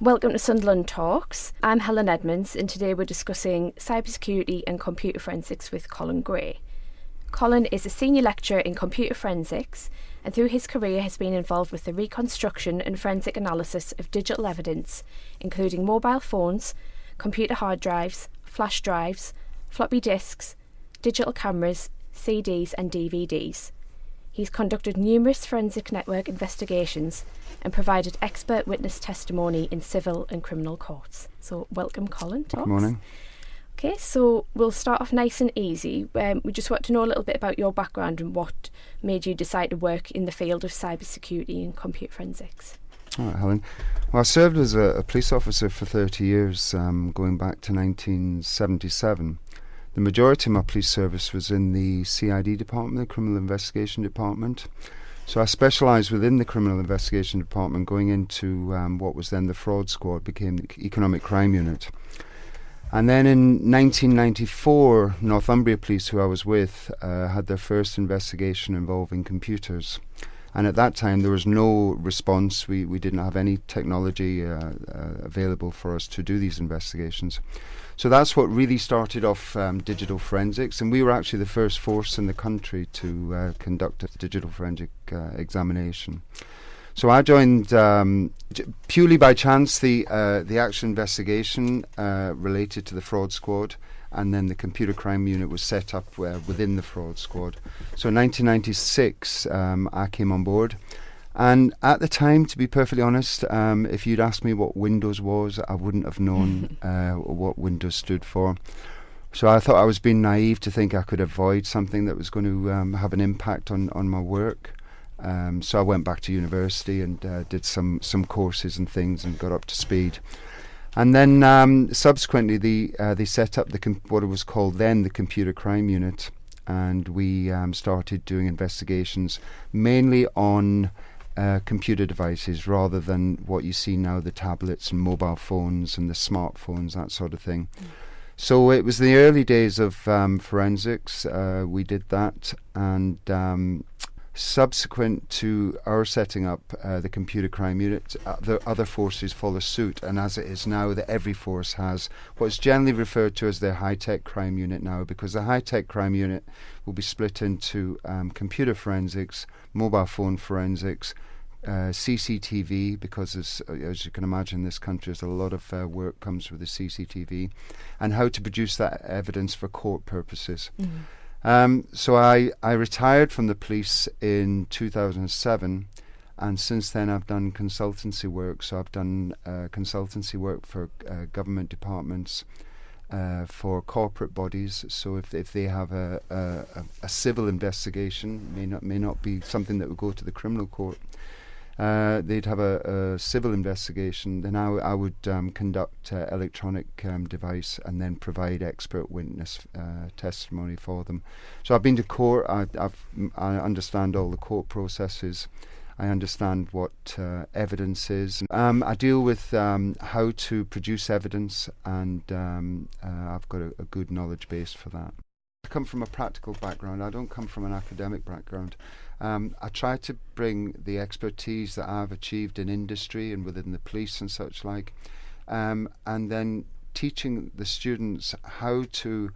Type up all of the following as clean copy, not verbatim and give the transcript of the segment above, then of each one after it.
Welcome to Sunderland Talks. I'm Helen Edmonds, and today we're discussing cybersecurity and computer forensics with Colin Gray. Colin is a senior lecturer in computer forensics, and through his career has been involved with the reconstruction and forensic analysis of digital evidence, including mobile phones, computer hard drives, flash drives, floppy disks, digital cameras, CDs and DVDs. He's conducted numerous forensic network investigations and provided expert witness testimony in civil and criminal courts. So welcome, Colin. Good morning. Okay, so we'll start off nice and easy. We just want to know a little bit about your background and what made you decide to work in the field of cybersecurity and computer forensics. All right, Helen. Well, I served as a police officer for 30 years, going back to 1977. The majority of my police service was in the CID department, the Criminal Investigation Department. So I specialised within the Criminal Investigation Department, going into what was then the Fraud Squad, became the Economic Crime Unit. And then in 1994, Northumbria Police, who I was with, had their first investigation involving computers. And at that time, there was no response. We didn't have any technology available for us to do these investigations. So that's what really started off digital forensics, and we were actually the first force in the country to conduct a digital forensic examination. So I joined purely by chance the actual investigation related to the Fraud Squad, and then the Computer Crime Unit was set up within the Fraud Squad. So in 1996, I came on board. And at the time, to be perfectly honest, if you'd asked me what Windows was, I wouldn't have known what Windows stood for. So I thought I was being naive to think I could avoid something that was going to have an impact on my work. So I went back to university and did some courses and things and got up to speed. And then subsequently, they set up what it was called then the Computer Crime Unit, and we started doing investigations mainly on computer devices rather than what you see now, the tablets and mobile phones and the smartphones, that sort of thing. So it was the early days of forensics. We did that, and subsequent to our setting up the Computer Crime Unit, the other forces follow suit, and as it is now, that every force has what's generally referred to as their high-tech crime unit now, because the high-tech crime unit will be split into computer forensics, mobile phone forensics, CCTV, because as you can imagine, in this country there's a lot of work comes with the CCTV, and how to produce that evidence for court purposes. So I retired from the police in 2007, and since then I've done consultancy work. So I've done consultancy work for government departments, for corporate bodies. So if they have a civil investigation, may not be something that would go to the criminal court. They'd have a civil investigation, then I would conduct electronic device and then provide expert witness testimony for them. So I've been to court. I understand all the court processes. I understand what evidence is. I deal with how to produce evidence, and I've got a good knowledge base for that. I come from a practical background. I don't come from an academic background. I try to bring the expertise that I've achieved in industry and within the police and such like, and then teaching the students how to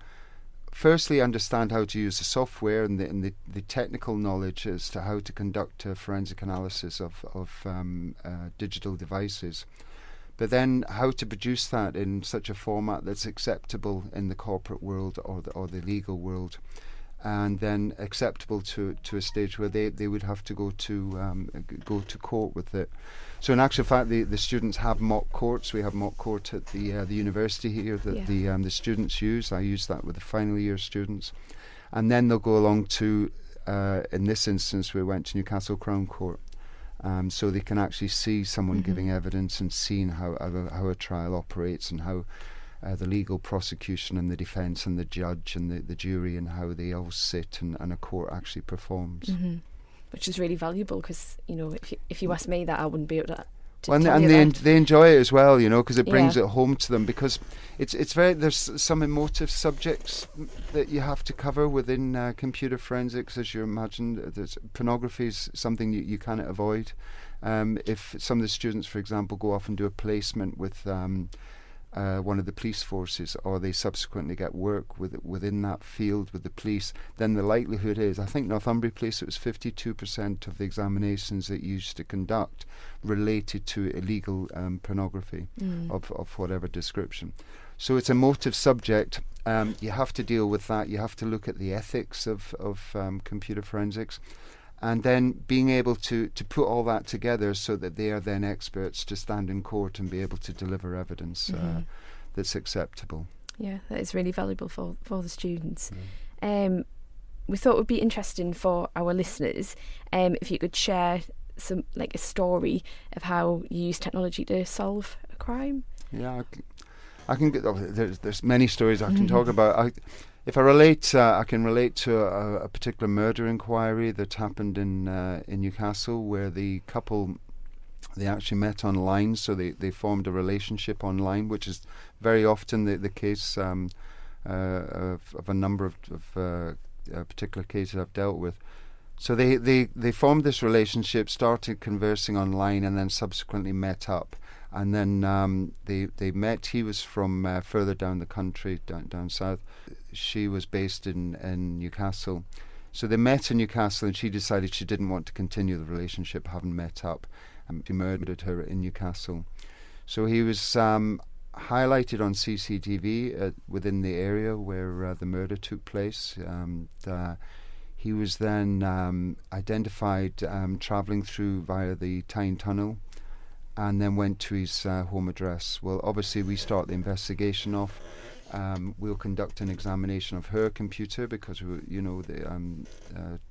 firstly understand how to use the software and the technical knowledge as to how to conduct a forensic analysis of digital devices, but then how to produce that in such a format that's acceptable in the corporate world or the legal world, and then acceptable to a stage where they would have to go to court with it. So in actual fact, the students have mock courts. We have mock court at the university here that the students use. I use that with the final year students, and then they'll go along to in this instance we went to Newcastle Crown Court, so they can actually see someone giving evidence and seeing how a trial operates, and how the legal prosecution and the defence and the judge and the jury and how they all sit and a court actually performs. Which is really valuable, because if you ask me that, I wouldn't be able And tell you that. they enjoy it as well, because it brings Yeah. it home to them. Because it's very, there's some emotive subjects that you have to cover within computer forensics, as you imagine. Pornography is something you cannot avoid. If some of the students, for example, go off and do a placement with one of the police forces, or they subsequently get work within that field with the police, then the likelihood is, I think Northumbria Police, it was 52% of the examinations that you used to conduct related to illegal pornography of whatever description. So it's a motive subject. You have to deal with that. You have to look at the ethics of computer forensics. And then being able to put all that together so that they are then experts to stand in court and be able to deliver evidence that's acceptable. Yeah, that is really valuable for the students. We thought it would be interesting for our listeners if you could share some, like, a story of how you use technology to solve a crime. Yeah, I can get. There's many stories I can talk about. If I relate, I can relate to a particular murder inquiry that happened in Newcastle, where the couple, they actually met online, so they formed a relationship online, which is very often the case of a number of particular cases I've dealt with. So they formed this relationship, started conversing online, and then subsequently met up. And then they met. He was from further down the country, down south. She was based in Newcastle. So they met in Newcastle, and she decided she didn't want to continue the relationship, having met up, and he murdered her in Newcastle. So he was highlighted on CCTV within the area where the murder took place. He was then identified travelling through via the Tyne Tunnel, and then went to his home address. Well, obviously we start the investigation off. We'll conduct an examination of her computer because we're,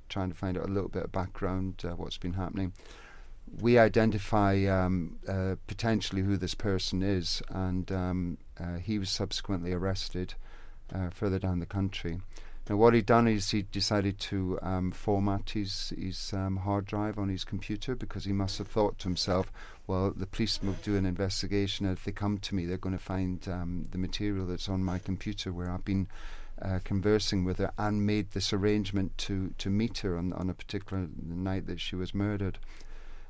trying to find out a little bit of background, what's been happening. We identify potentially who this person is, and he was subsequently arrested further down the country. Now, what he'd done is he decided to format his hard drive on his computer, because he must have thought to himself, well, the police will do an investigation, and if they come to me, they're going to find the material that's on my computer where I've been conversing with her and made this arrangement to meet her on a particular night that she was murdered.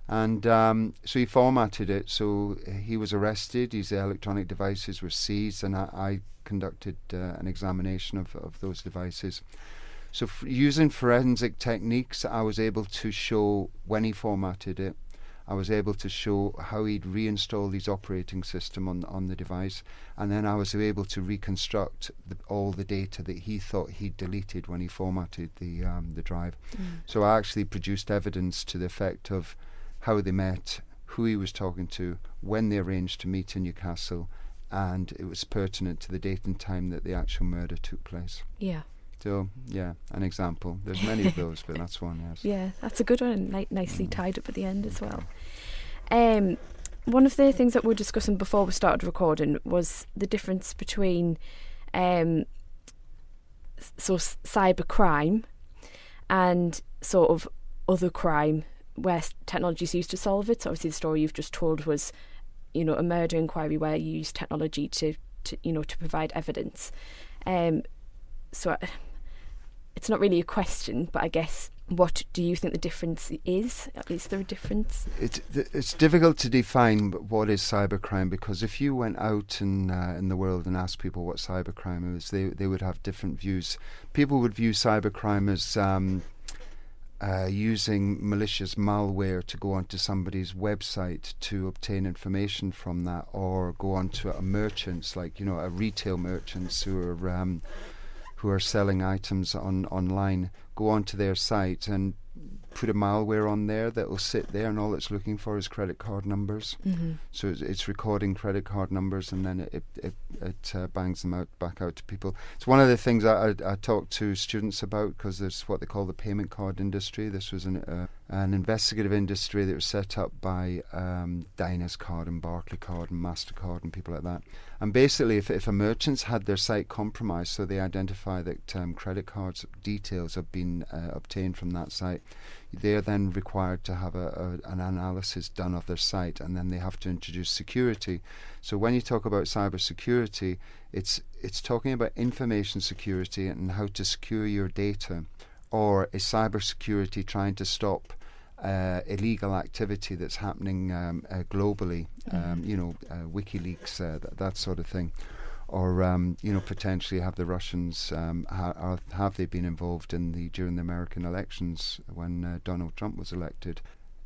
And so he formatted it, so he was arrested, his electronic devices were seized, and I conducted an examination of those devices. So using forensic techniques, I was able to show when he formatted it, I was able to show how he'd reinstalled his operating system on the device, and then I was able to reconstruct all the data that he thought he'd deleted when he formatted the drive. So I actually produced evidence to the effect of how they met, who he was talking to, when they arranged to meet in Newcastle, and it was pertinent to the date and time that the actual murder took place. Yeah. So, yeah, an example. There's many of those, but that's one, yes. Yeah, that's a good one, and nicely tied up at the end as well. One of the things that we were discussing before we started recording was the difference between cyber crime and sort of other crime where technology is used to solve it. So obviously the story you've just told was, a murder inquiry where you use technology to provide evidence. So it's not really a question, but I guess, what do you think the difference is? Is there a difference? It's difficult to define what is cybercrime, because if you went out in the world and asked people what cybercrime is, they would have different views. People would view cybercrime as using malicious malware to go onto somebody's website to obtain information from that, or go onto a merchant's, like a retail merchants who are selling items online, go onto their site and put a malware on there that will sit there, and all it's looking for is credit card numbers. So it's recording credit card numbers, and then it bangs them back out to people. It's one of the things I talk to students about, because there's what they call the payment card industry. This was an investigative industry that was set up by Dynascard and Barclaycard and Mastercard and people like that. And basically, if a merchant's had their site compromised, so they identify that credit cards details have been obtained from that site, they are then required to have an analysis done of their site, and then they have to introduce security. So when you talk about cyber security, it's talking about information security and how to secure your data. Or is cybersecurity trying to stop illegal activity that's happening globally? WikiLeaks, that sort of thing. Or potentially have the Russians have they been involved during the American elections when Donald Trump was elected?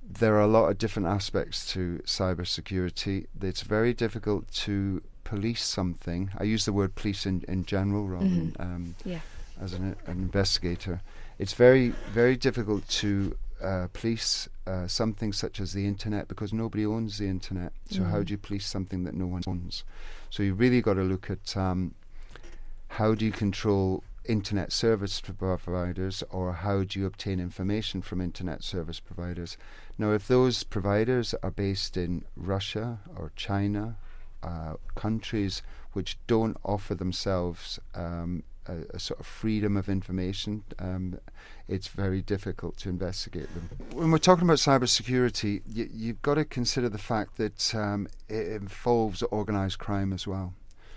There are a lot of different aspects to cybersecurity. It's very difficult to police something. I use the word police in general rather than as an investigator. It's very, very difficult to police something such as the internet, because nobody owns the internet. So how do you police something that no one owns? So you really got to look at how do you control internet service providers, or how do you obtain information from internet service providers? Now, if those providers are based in Russia or China, countries which don't offer themselves a sort of freedom of information, it's very difficult to investigate them. When we're talking about cybersecurity, you've got to consider the fact that it involves organised crime as well.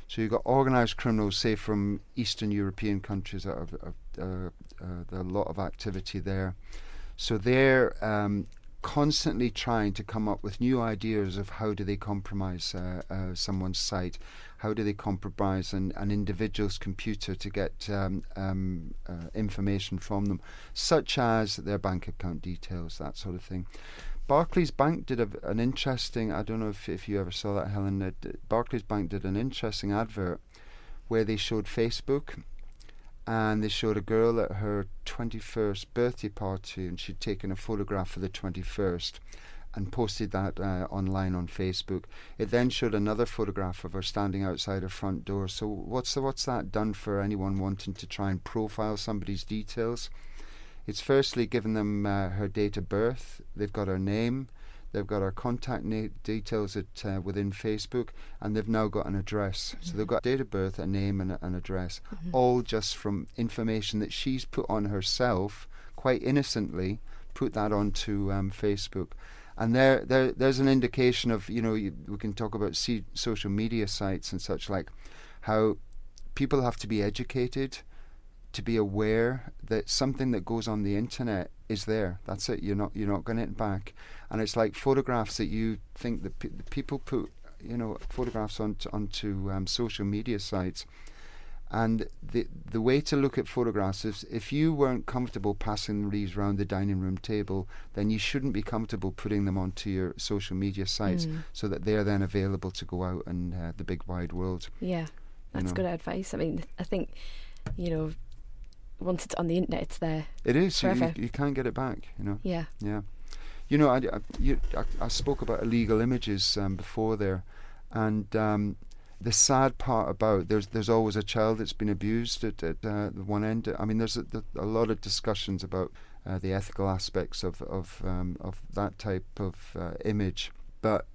So you've got organised criminals, say from Eastern European countries, that there are a lot of activity there. So they're constantly trying to come up with new ideas of how do they compromise someone's site, how do they compromise an individual's computer to get information from them, such as their bank account details, that sort of thing. Barclays Bank did an interesting, I don't know if you ever saw that, Helen, Barclays Bank did an interesting advert where they showed Facebook, and they showed a girl at her 21st birthday party, and she'd taken a photograph for the 21st and posted that online on Facebook. It then showed another photograph of her standing outside her front door. So what's that done for anyone wanting to try and profile somebody's details? It's firstly given them her date of birth. They've got her name. They've got her contact details within Facebook, and they've now got an address. So they've got date of birth, a name, and an address, all just from information that she's put on herself, quite innocently, put that onto Facebook. And there's an indication of, we can talk about social media sites and such, like how people have to be educated to be aware that something that goes on the internet is there. That's it. You're not getting it back. And it's like photographs that you think that people put, photographs onto social media sites. And the way to look at photographs is, if you weren't comfortable passing these around the dining room table, then you shouldn't be comfortable putting them onto your social media sites so that they're then available to go out in the big wide world. Yeah, that's good advice. I mean, I think, once it's on the internet, it's there. It is. You can't get it back. Yeah. Yeah. I spoke about illegal images before there, and the sad part about there's always a child that's been abused at the one end. I mean, there's a lot of discussions about the ethical aspects of that type of image, but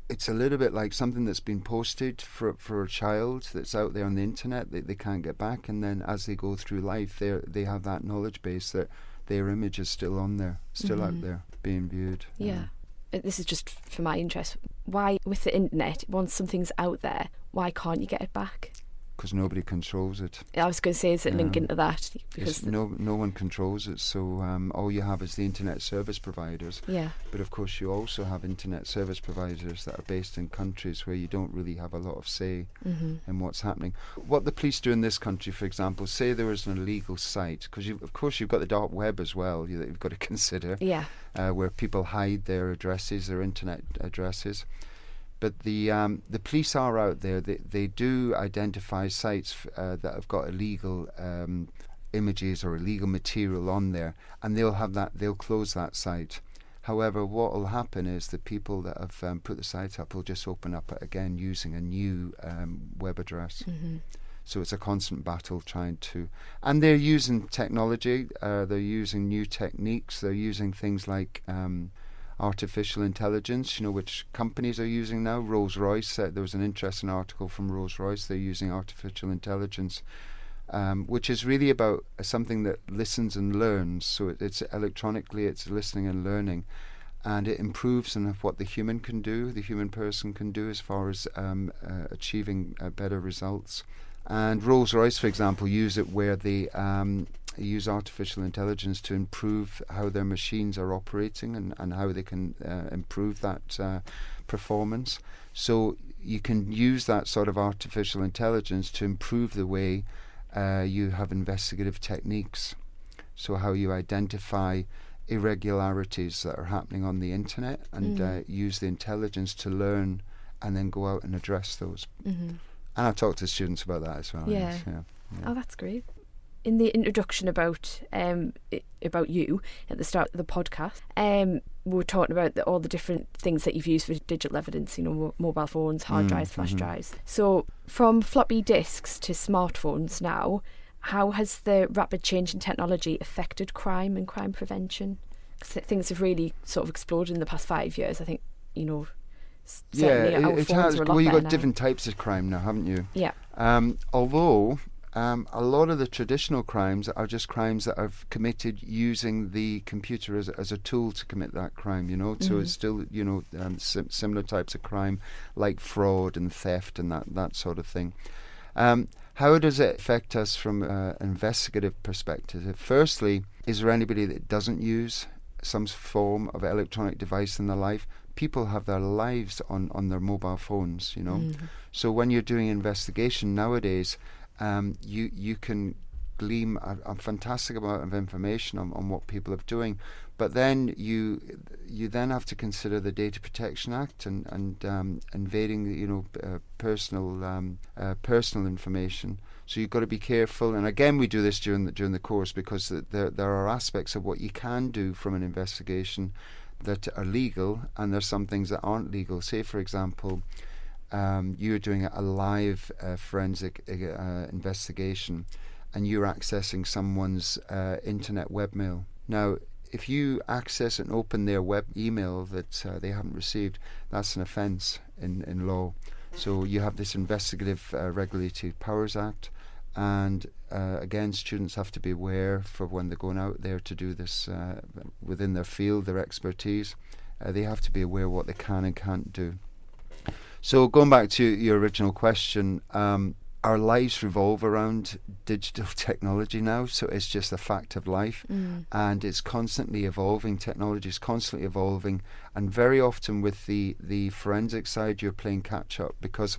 it's a little bit like something that's been posted for a child that's out there on the internet that they can't get back, and then as they go through life, they have that knowledge base that their image is still on there, still out there, being viewed. Yeah. This is just for my interest. Why, with the internet, once something's out there, why can't you get it back? Because nobody controls it. I was going to say, is it linked into that? Because no one controls it, so all you have is the internet service providers. Yeah. But of course you also have internet service providers that are based in countries where you don't really have a lot of say in what's happening. What the police do in this country, for example, say there was an illegal site, because of course you've got the dark web as well that you've got to consider, where people hide their addresses, their internet addresses. But the police are out there. They do identify sites that have got illegal images or illegal material on there, and they'll close that site. However, what will happen is the people that have put the site up will just open up it again using a new web address. So it's a constant battle trying to, and they're using technology, they're using new techniques, they're using things like artificial intelligence, which companies are using now. Rolls-Royce, there was an interesting article from Rolls-Royce, they're using artificial intelligence, which is really about something that listens and learns. So it's electronically, it's listening and learning. And it improves on what the human can do, the human person can do as far as achieving better results. And Rolls-Royce, for example, use it where they use artificial intelligence to improve how their machines are operating and how they can improve that performance. So you can use that sort of artificial intelligence to improve the way you have investigative techniques. So how you identify irregularities that are happening on the internet and use the intelligence to learn and then go out and address those. And I talk to students about that as well. Yeah. Yeah. Oh, that's great. In the introduction about you at the start of the podcast, we were talking about all the different things that you've used for digital evidence, mobile phones, hard drives, flash drives. So from floppy disks to smartphones now, how has the rapid change in technology affected crime and crime prevention? 'Cause things have really sort of exploded in the past 5 years. I think, certainly our it phones has. are a lot Well, you've better got now. different types of crime now, haven't you? Yeah. Although a lot of the traditional crimes are just crimes that are committed using the computer as a tool to commit that crime, So it's still, similar types of crime like fraud and theft and that sort of thing. How does it affect us from an investigative perspective? Firstly, is there anybody that doesn't use some form of electronic device in their life? People have their lives on their mobile phones, So when you're doing investigation nowadays, you can glean a fantastic amount of information on what people are doing, but then you then have to consider the Data Protection Act and invading personal information. So you've got to be careful. And again, we do this during the course because there are aspects of what you can do from an investigation that are legal, and there's some things that aren't legal. Say, for example, you're doing a live forensic investigation, and you're accessing someone's internet webmail. Now, if you access and open their web email that they haven't received, that's an offence in law. So you have this Investigative Regulatory Powers Act, and again, students have to be aware for when they're going out there to do this within their field, their expertise. They have to be aware what they can and can't do. So going back to your original question, our lives revolve around digital technology now, so it's just a fact of life, and it's constantly evolving. Technology is constantly evolving, and very often with the forensic side, you're playing catch up because,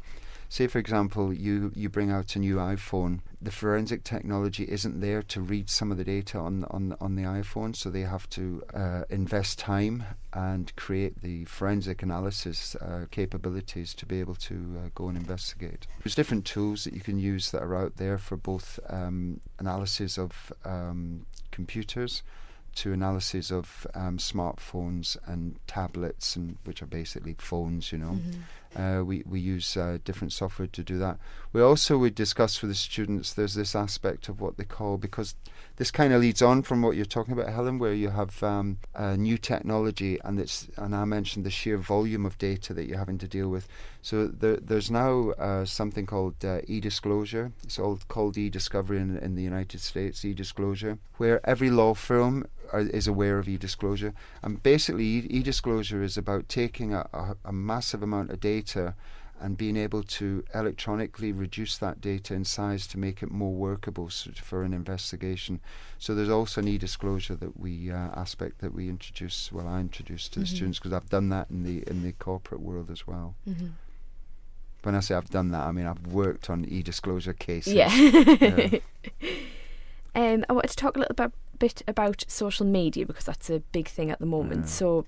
say for example, you bring out a new iPhone. The forensic technology isn't there to read some of the data on the iPhone, so they have to invest time and create the forensic analysis capabilities to be able to go and investigate. There's different tools that you can use that are out there for both analysis of computers to analysis of smartphones and tablets, and which are basically phones, We use different software to do that. We discuss with the students, there's this aspect of what they call, because this kind of leads on from what you're talking about, Helen, where you have new technology, and I mentioned the sheer volume of data that you're having to deal with. So there's now something called e-disclosure. It's all called e-discovery in the United States, e-disclosure, where every law firm is aware of e-disclosure. And basically, e-disclosure is about taking a massive amount of data and being able to electronically reduce that data in size to make it more workable for an investigation. So there's also an e-disclosure aspect that we introduce. Well, I introduced to the students because I've done that in the corporate world as well. When I say I've done that, I mean I've worked on e-disclosure cases. Yeah. I wanted to talk a little bit about social media because that's a big thing at the moment. So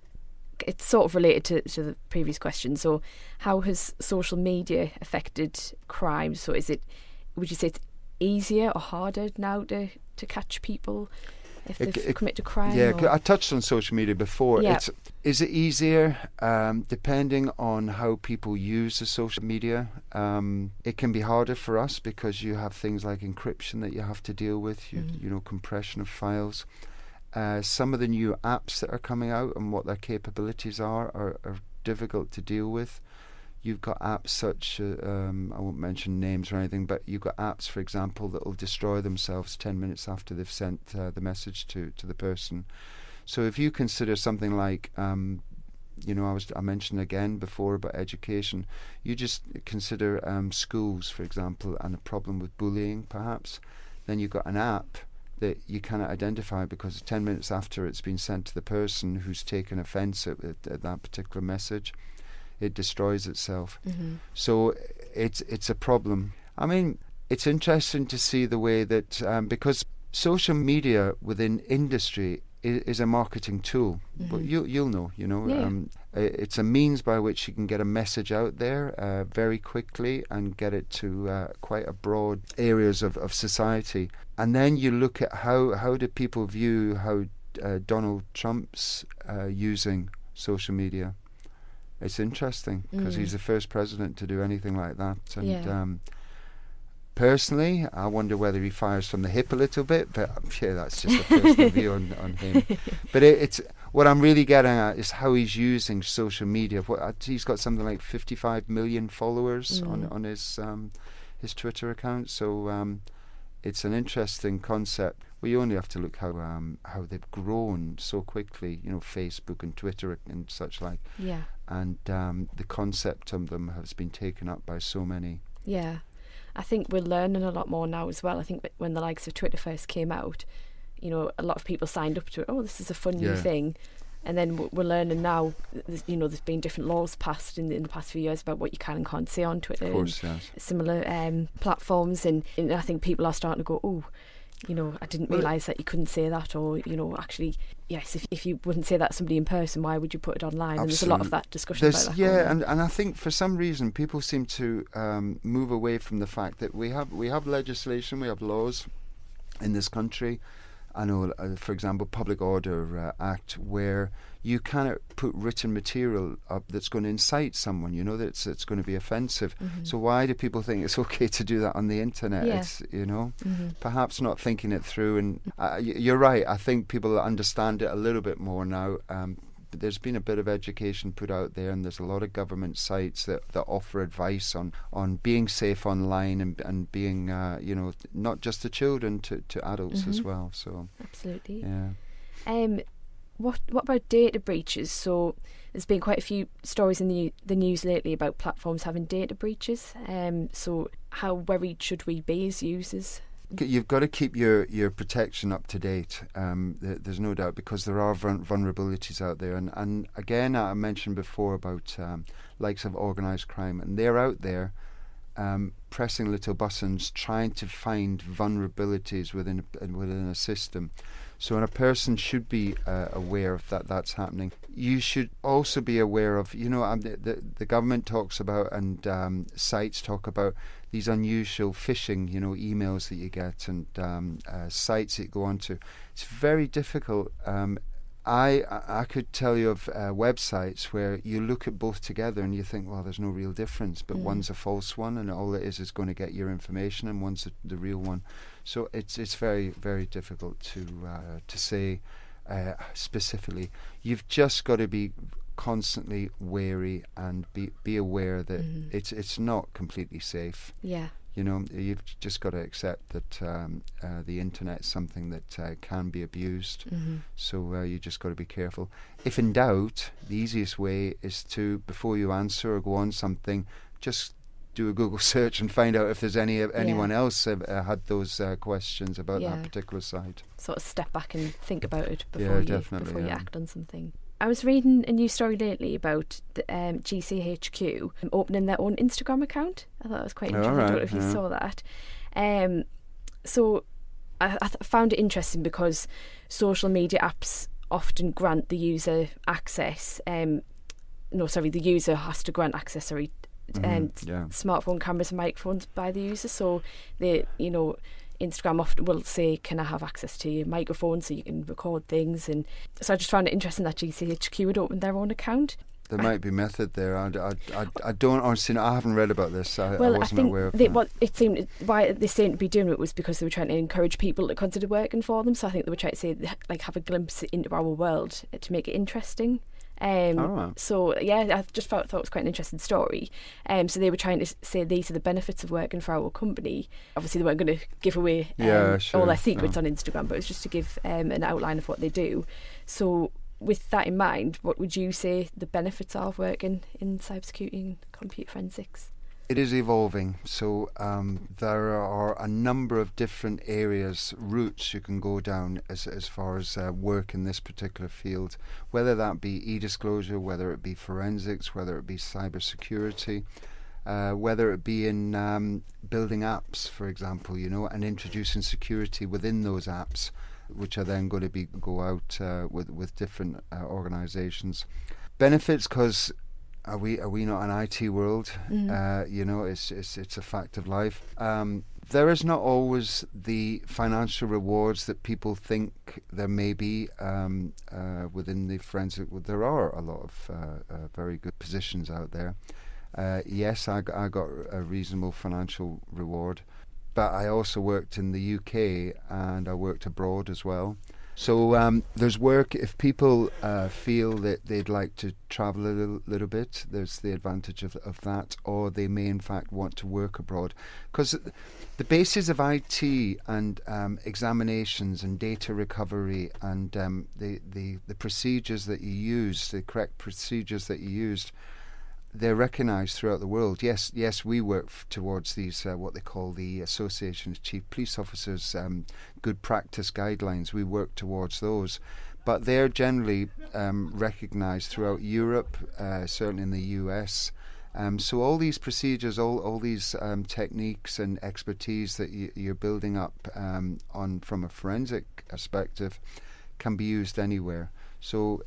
it's sort of related to the previous question. So how has social media affected crime? So would you say it's easier or harder now to catch people if they've committed a crime? Yeah, or? I touched on social media before. Yeah. Is it easier? Depending on how people use the social media, it can be harder for us because you have things like encryption that you have to deal with, you know, compression of files. Some of the new apps that are coming out and what their capabilities are difficult to deal with. You've got apps such, I won't mention names or anything, but you've got apps, for example, that will destroy themselves 10 minutes after they've sent the message to the person. So if you consider something like, you know, I mentioned again before about education, you just consider schools, for example, and a problem with bullying, perhaps, then you've got an app that you cannot identify because 10 minutes after it's been sent to the person who's taken offence at that particular message, it destroys itself. So it's a problem. I mean, it's interesting to see the way that because social media within industry is a marketing tool, but you'll know, you know, it's a means by which you can get a message out there very quickly and get it to quite a broad areas of society. And then you look at how do people view how Donald Trump's using social media. It's interesting because he's the first president to do anything like that. And personally, I wonder whether he fires from the hip a little bit, but yeah, that's just a personal view on him. But it's what I'm really getting at is how he's using social media. He's got something like 55 million followers on his Twitter account. So it's an interesting concept. Well, you only have to look how they've grown so quickly, you know, Facebook and Twitter and such like. Yeah. And the concept of them has been taken up by so many. Yeah. I think we're learning a lot more now as well. I think when the likes of Twitter first came out, you know, a lot of people signed up to it. Oh, this is a fun new thing. And then we're learning now, you know, there's been different laws passed in the past few years about what you can and can't say on Twitter. Of course, yes. Similar platforms. And I think people are starting to go, oh, you know, I didn't realise that you couldn't say that, or, you know, actually, yes, if you wouldn't say that to somebody in person, why would you put it online? Absolutely. And there's a lot of that discussion about that. Yeah, and I think for some reason people seem to move away from the fact that we have legislation, we have laws in this country. I know, for example, Public Order Act, where you cannot put written material up that's going to incite someone, you know, that it's going to be offensive. So why do people think it's okay to do that on the internet? Yeah. It's, you know, perhaps not thinking it through. And you're right, I think people understand it a little bit more now. But there's been a bit of education put out there, and there's a lot of government sites that offer advice on being safe online and being, you know, not just to children, to adults as well. So absolutely. Yeah. What about data breaches? So there's been quite a few stories in the news lately about platforms having data breaches. So how worried should we be as users? You've got to keep your protection up to date. There's no doubt, because there are vulnerabilities out there. And again, I mentioned before about likes of organised crime, and they're out there pressing little buttons, trying to find vulnerabilities within a system. So a person should be aware of that's happening. You should also be aware of, you know, the government talks about, and sites talk about, these unusual phishing, you know, emails that you get, and sites that you go onto. It's very difficult. I could tell you of websites where you look at both together and you think, well, there's no real difference, but one's a false one, and all it is going to get your information, and one's the real one. So it's very, very difficult to say specifically. You've just got to be constantly wary and be aware that it's not completely safe. Yeah. You know, you've just got to accept that the internet's something that can be abused. So you just got to be careful. If in doubt, the easiest way is to, before you answer or go on something, just do a Google search and find out if there's anyone else had those questions about that particular site. Sort of step back and think about it before you act on something. I was reading a news story lately about the GCHQ opening their own Instagram account. I thought it was quite interesting. I don't know if you saw that. So I found it interesting because social media apps often grant the user access. The user has to grant access. Smartphone cameras and microphones by the user. So they, you know, Instagram often will say, can I have access to your microphone so you can record things? And so I just found it interesting that GCHQ had opened their own account. There might be method there. I don't honestly know. I haven't read about this. I Well, I wasn't think aware of that. what it seemed why they seemed to be doing it was because they were trying to encourage people to consider working for them. So I think they were trying to say, like, have a glimpse into our world to make it interesting. So yeah, I just thought it was quite an interesting story. So they were trying to say these are the benefits of working for our company. Obviously, they weren't going to give away all their secrets on Instagram, but it was just to give an outline of what they do. So with that in mind, what would you say the benefits are of working in cybersecurity and computer forensics? It is evolving. So there are a number of different areas, routes you can go down as far as work in this particular field, whether that be e-disclosure, whether it be forensics, whether it be cybersecurity, whether it be in building apps, for example, and introducing security within those apps, which are then going to go out with different organisations. Benefits, because are we not an IT world? It's a fact of life. There is not always the financial rewards that people think there may be within the forensic. There are a lot of very good positions out there. Yes, I got a reasonable financial reward, but I also worked in the UK and I worked abroad as well. So there's work. If people feel that they'd like to travel a little bit, there's the advantage of that, or they may in fact want to work abroad. Because the basis of IT and examinations and data recovery and the procedures that you use, the correct procedures that you used, they're recognised throughout the world. Yes, we work towards these, what they call the Association of Chief Police Officers good practice guidelines. We work towards those. But they're generally recognised throughout Europe, certainly in the US. So all these procedures, all these techniques and expertise that you're building up from a forensic perspective can be used anywhere. So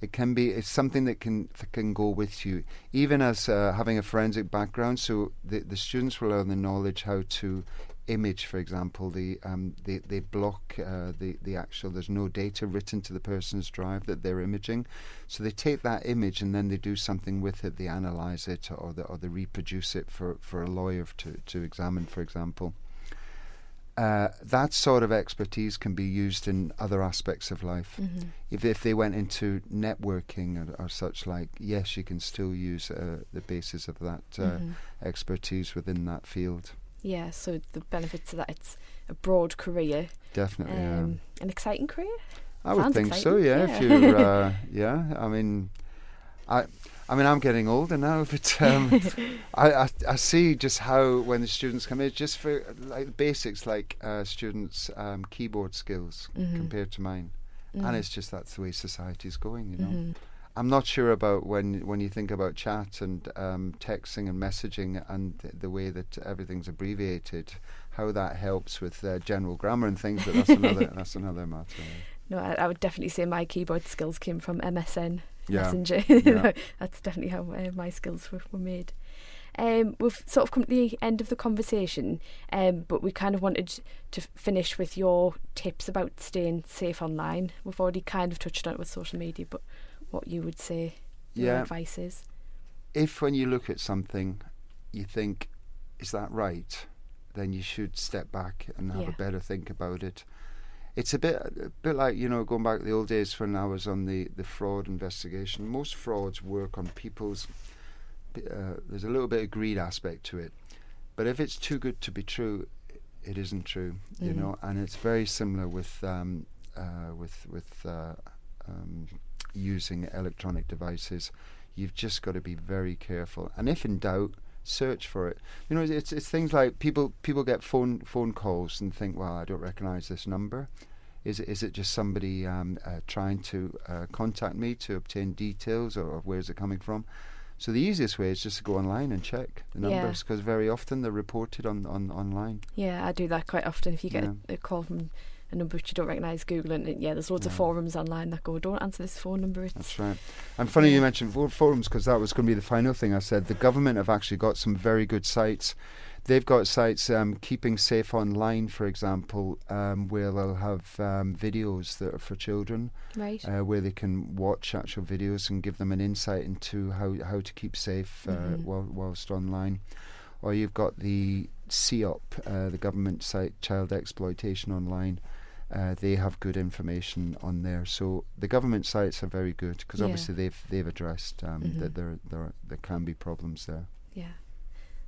it's something that can go with you, even as having a forensic background. So the students will learn the knowledge how to image, for example. They block the actual. There's no data written to the person's drive that they're imaging, so they take that image and then they do something with it. They analyze it or they reproduce it for a lawyer to examine, for example. That sort of expertise can be used in other aspects of life. Mm-hmm. If they went into networking or such like, yes, you can still use the basis of that expertise within that field. Yeah, so the benefits of that, it's a broad career. Definitely, an exciting career? I would think exciting. So, yeah. If you're, I mean, I'm getting older now, but I see just how when the students come in, just for like basics, like students' keyboard skills compared to mine, and it's just that's the way society's going, Mm-hmm. I'm not sure about when you think about chat and texting and messaging and the way that everything's abbreviated, how that helps with general grammar and things. But that's another matter. No, I would definitely say my keyboard skills came from MSN. Messenger. Yeah. That's definitely how my skills were made. We've sort of come to the end of the conversation, but we kind of wanted to finish with your tips about staying safe online. We've already kind of touched on it with social media, but what you would say your advice is? If when you look at something you think, is that right, then you should step back and have a better think about it. It's a bit like, going back to the old days when I was on the fraud investigation. Most frauds work on people's, there's a little bit of greed aspect to it. But if it's too good to be true, it isn't true, and it's very similar with using electronic devices. You've just got to be very careful. And if in doubt, search for it. It's things like people get phone calls and think, well, I don't recognize this number. Is it just somebody trying to contact me to obtain details, or where is it coming from? So the easiest way is just to go online and check the numbers, because very often they're reported online. Yeah, I do that quite often. If you get a call from a number which you don't recognise, Google it. There's loads of forums online that go, don't answer this phone number. That's right. And funny you mentioned forums, because that was going to be the final thing I said. The government have actually got some very good sites They've got sites, Keeping Safe Online, for example, where they'll have videos that are for children, Right. where they can watch actual videos and give them an insight into how to keep safe whilst online. Or you've got the CEOP, the government site, Child Exploitation Online. They have good information on there. So the government sites are very good because obviously they've addressed that there can be problems there. Yeah,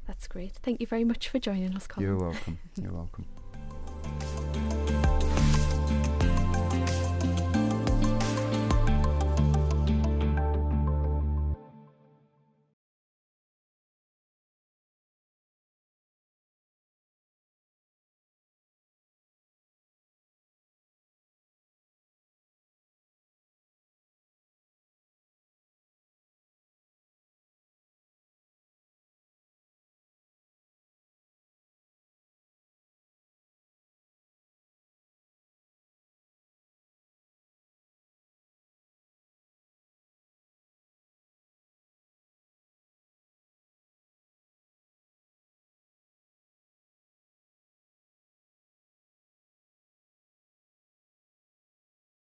that's great. Thank you very much for joining us, Colin. You're welcome. You're welcome.